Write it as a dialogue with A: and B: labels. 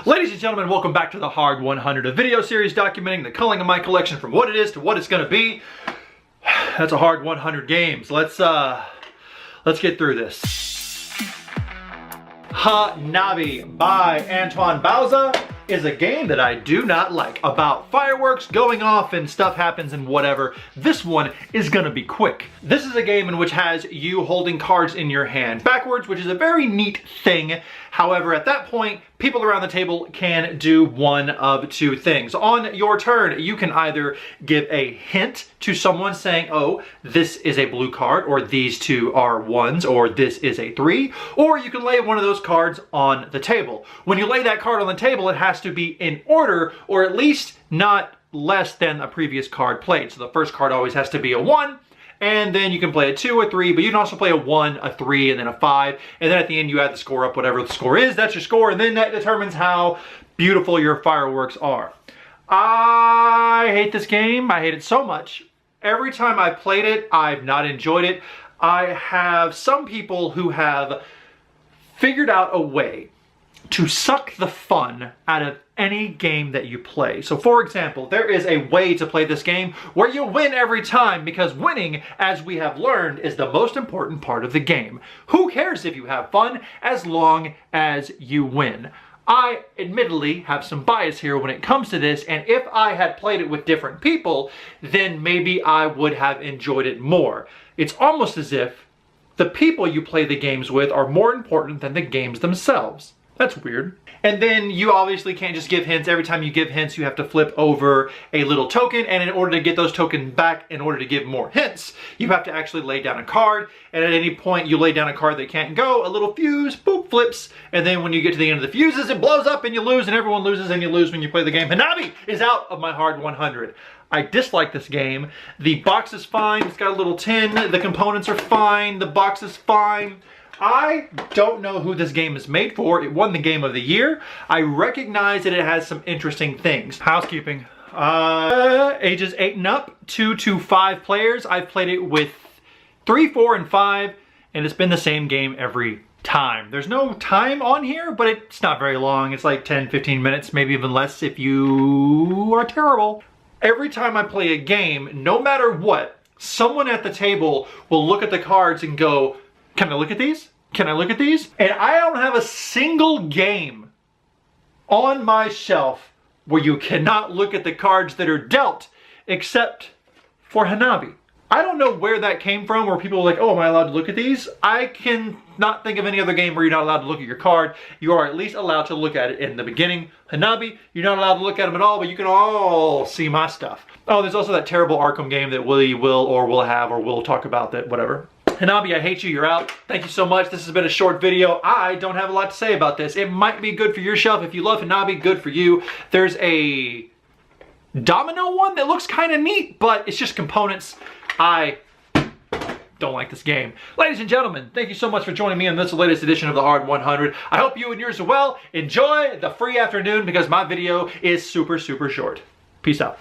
A: Ladies and gentlemen, welcome back to the Hard 100, a video series documenting the culling of my collection from what it is to what it's going to be. That's a hard 100 games. Let's get through this. Hanabi by Antoine Bauza is a game that I do not like. About fireworks going off and stuff happens and whatever. This one is gonna be quick. This is a game in which has you holding cards in your hand backwards, which is a very neat thing. However, at that point, people around the table can do one of two things. On your turn, you can either give a hint to someone saying, oh, this is a blue card, or these two are ones, or this is a three, or you can lay one of those cards on the table. When you lay that card on the table, it has to be in order, or at least not less than a previous card played. So the first card always has to be a 1, and then you can play a 2, a 3, but you can also play a 1, a 3, and then a 5, and then at the end you add the score up, whatever the score is, that's your score, and then that determines how beautiful your fireworks are. I hate this game. I hate it so much. Every time I played it, I've not enjoyed it. I have some people who have figured out a way to suck the fun out of any game that you play. So for example, there is a way to play this game where you win every time, because winning, as we have learned, is the most important part of the game. Who cares if you have fun as long as you win? I admittedly have some bias here when it comes to this, and if I had played it with different people, then maybe I would have enjoyed it more. It's almost as if the people you play the games with are more important than the games themselves. That's weird. And then you obviously can't just give hints. Every time you give hints, you have to flip over a little token, and in order to get those tokens back, in order to give more hints, you have to actually lay down a card, and at any point you lay down a card that can't go, a little fuse, boop, flips, and then when you get to the end of the fuses, it blows up and you lose, and everyone loses and you lose when you play the game. Hanabi is out of my Hard 100. I dislike this game. The box is fine, it's got a little tin, the components are fine, the box is fine. I don't know who this game is made for. It won the Game of the Year. I recognize that it has some interesting things. Housekeeping. Ages 8 and up, 2 to 5 players. I've played it with 3, 4, and 5, and it's been the same game every time. There's no time on here, but it's not very long. It's like 10, 15 minutes, maybe even less if you are terrible. Every time I play a game, no matter what, someone at the table will look at the cards and go, can I look at these? Can I look at these? And I don't have a single game on my shelf where you cannot look at the cards that are dealt, except for Hanabi. I don't know where that came from, where people are like, oh, am I allowed to look at these? I can not think of any other game where you're not allowed to look at your card. You are at least allowed to look at it in the beginning. Hanabi, you're not allowed to look at them at all, but you can all see my stuff. Oh, there's also that terrible Arkham game that we will have or we'll talk about, that whatever. Hanabi, I hate you, you're out. Thank you so much. This has been a short video. I don't have a lot to say about this. It might be good for your shelf. If you love Hanabi, good for you. There's a domino one that looks kind of neat, but it's just components. I don't like this game. Ladies and gentlemen, thank you so much for joining me on this latest edition of the Hard 100. I hope you and yours are well. Enjoy the free afternoon, because my video is super, super short. Peace out.